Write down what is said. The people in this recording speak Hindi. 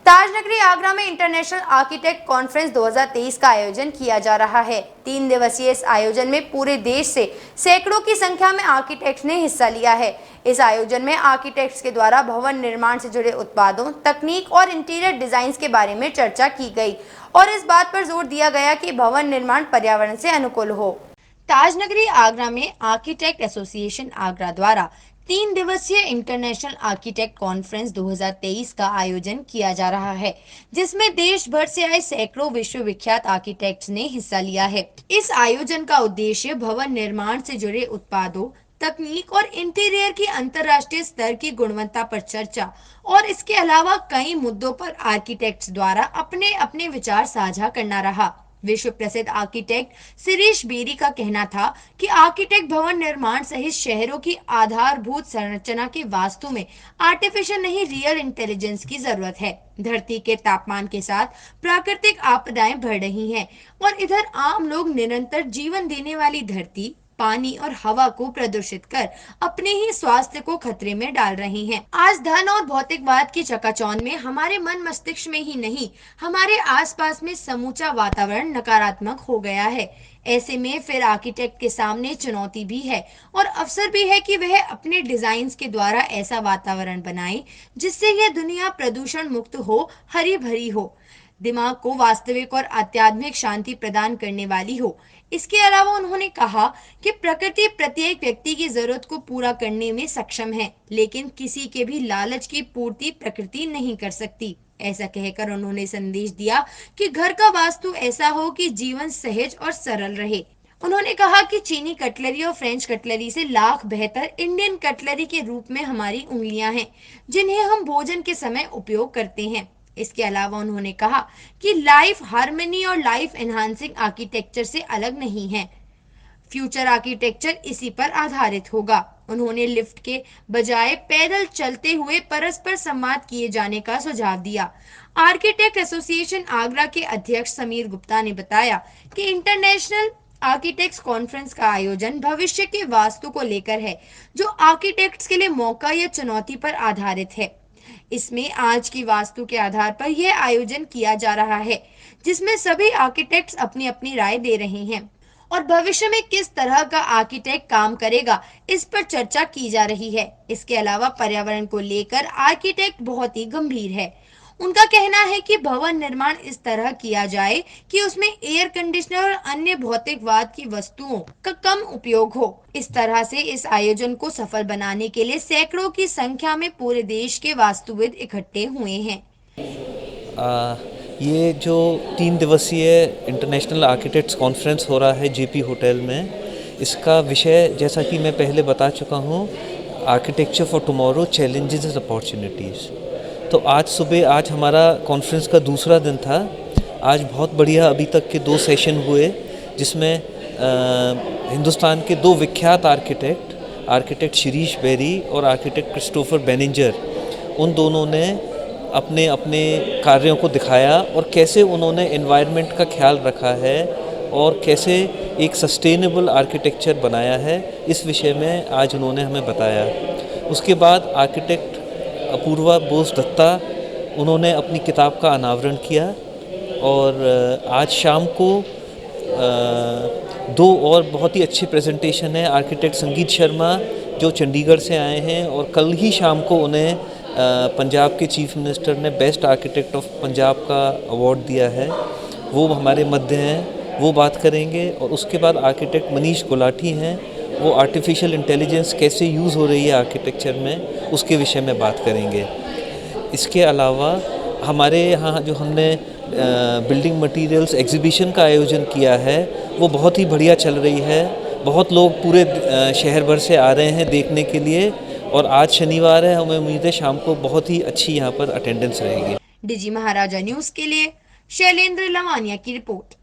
ताजनगरी आगरा में इंटरनेशनल आर्किटेक्ट कॉन्फ्रेंस 2023 का आयोजन किया जा रहा है। 3 दिवसीय इस आयोजन में पूरे देश से सैकड़ों की संख्या में आर्किटेक्ट्स ने हिस्सा लिया है। इस आयोजन में आर्किटेक्ट्स के द्वारा भवन निर्माण से जुड़े उत्पादों, तकनीक और इंटीरियर डिजाइन के बारे में चर्चा की गई और इस बात पर जोर दिया गया कि भवन निर्माण पर्यावरण से अनुकूल हो। ताजनगरी आगरा में आर्किटेक्ट एसोसिएशन आगरा द्वारा 3 दिवसीय इंटरनेशनल आर्किटेक्ट कॉन्फ्रेंस 2023 का आयोजन किया जा रहा है, जिसमें देश भर से आए सैकड़ों विश्वविख्यात आर्किटेक्ट्स ने हिस्सा लिया है। इस आयोजन का उद्देश्य भवन निर्माण से जुड़े उत्पादों, तकनीक और इंटीरियर की अंतर्राष्ट्रीय स्तर की गुणवत्ता पर चर्चा और इसके अलावा कई मुद्दों पर आर्किटेक्ट्स द्वारा अपने अपने विचार साझा करना रहा। विश्व प्रसिद्ध आर्किटेक्ट शिरीष बेरी का कहना था कि आर्किटेक्ट भवन निर्माण सहित शहरों की आधारभूत संरचना के वास्तु में आर्टिफिशियल नहीं, रियल इंटेलिजेंस की जरूरत है। धरती के तापमान के साथ प्राकृतिक आपदाएं बढ़ रही हैं और इधर आम लोग निरंतर जीवन देने वाली धरती, पानी और हवा को प्रदूषित कर अपने ही स्वास्थ्य को खतरे में डाल रही हैं। आज धन और भौतिकवाद की चकाचौंध में हमारे मन मस्तिष्क में ही नहीं, हमारे आसपास में समूचा वातावरण नकारात्मक हो गया है। ऐसे में फिर आर्किटेक्ट के सामने चुनौती भी है और अवसर भी है कि वह अपने डिजाइन के द्वारा ऐसा वातावरण बनाए जिससे यह दुनिया प्रदूषण मुक्त हो, हरी भरी हो, दिमाग को वास्तविक और आध्यात्मिक शांति प्रदान करने वाली हो। इसके अलावा उन्होंने कहा कि प्रकृति प्रत्येक व्यक्ति की जरूरत को पूरा करने में सक्षम है, लेकिन किसी के भी लालच की पूर्ति प्रकृति नहीं कर सकती। ऐसा कहकर उन्होंने संदेश दिया कि घर का वास्तु ऐसा हो कि जीवन सहज और सरल रहे। उन्होंने कहा कि चीनी कटलरी और फ्रेंच कटलरी से लाख बेहतर इंडियन कटलरी के रूप में हमारी उंगलियां हैं, जिन्हें हम भोजन के समय उपयोग करते हैं। इसके अलावा उन्होंने कहा कि लाइफ हार्मनी और लाइफ एनहांसिंग आर्किटेक्चर से अलग नहीं है। फ्यूचर आर्किटेक्चर इसी पर आधारित होगा। उन्होंने लिफ्ट के बजाय पैदल चलते हुए परस्पर संवाद किए जाने का सुझाव दिया। आर्किटेक्ट एसोसिएशन आगरा के अध्यक्ष समीर गुप्ता ने बताया कि इंटरनेशनल आर्किटेक्ट्स कॉन्फ्रेंस का आयोजन भविष्य के वास्तु को लेकर है, जो आर्किटेक्ट्स के लिए मौका या चुनौती पर आधारित है। इसमें आज की वास्तु के आधार पर यह आयोजन किया जा रहा है, जिसमें सभी आर्किटेक्ट्स अपनी अपनी राय दे रहे हैं और भविष्य में किस तरह का आर्किटेक्ट काम करेगा, इस पर चर्चा की जा रही है। इसके अलावा पर्यावरण को लेकर आर्किटेक्ट बहुत ही गंभीर है। उनका कहना है कि भवन निर्माण इस तरह किया जाए कि उसमें एयर कंडीशनर और अन्य भौतिकवाद की वस्तुओं का कम उपयोग हो। इस तरह से इस आयोजन को सफल बनाने के लिए सैकड़ों की संख्या में पूरे देश के वास्तुविद इकट्ठे हुए हैं। ये जो 3 दिवसीय इंटरनेशनल आर्किटेक्ट्स कॉन्फ्रेंस हो रहा है जेपी होटल में, इसका विषय जैसा कि मैं पहले बता चुका हूँ, architecture for tomorrow, challenges and opportunities. तो आज हमारा कॉन्फ्रेंस का दूसरा दिन था। आज बहुत बढ़िया अभी तक के 2 सेशन हुए, जिसमें हिंदुस्तान के 2 विख्यात आर्किटेक्ट शिरीष बेरी और आर्किटेक्ट क्रिस्टोफर बेनिंजर, उन दोनों ने अपने अपने कार्यों को दिखाया और कैसे उन्होंने एनवायरनमेंट का ख्याल रखा है और कैसे एक सस्टेनेबल आर्किटेक्चर बनाया है, इस विषय में आज उन्होंने हमें बताया। उसके बाद आर्किटेक्ट अपूर्वा बोस दत्ता, उन्होंने अपनी किताब का अनावरण किया और आज शाम को 2 और बहुत ही अच्छे प्रेजेंटेशन है। आर्किटेक्ट संगीत शर्मा जो चंडीगढ़ से आए हैं और कल ही शाम को उन्हें पंजाब के चीफ मिनिस्टर ने बेस्ट आर्किटेक्ट ऑफ पंजाब का अवार्ड दिया है, वो हमारे मध्य हैं, वो बात करेंगे। और उसके बाद आर्किटेक्ट मनीष गुलाटी हैं, वो आर्टिफिशियल इंटेलिजेंस कैसे यूज़ हो रही है आर्किटेक्चर में, उसके विषय में बात करेंगे। इसके अलावा हमारे यहाँ जो हमने बिल्डिंग मटेरियल्स एग्जीबिशन का आयोजन किया है, वो बहुत ही बढ़िया चल रही है। बहुत लोग पूरे शहर भर से आ रहे हैं देखने के लिए और आज शनिवार है, हमें उम्मीद है शाम को बहुत ही अच्छी यहाँ पर अटेंडेंस रहेगी। डीजी महाराजा न्यूज़ के लिए शैलेंद्र लवानिया की रिपोर्ट।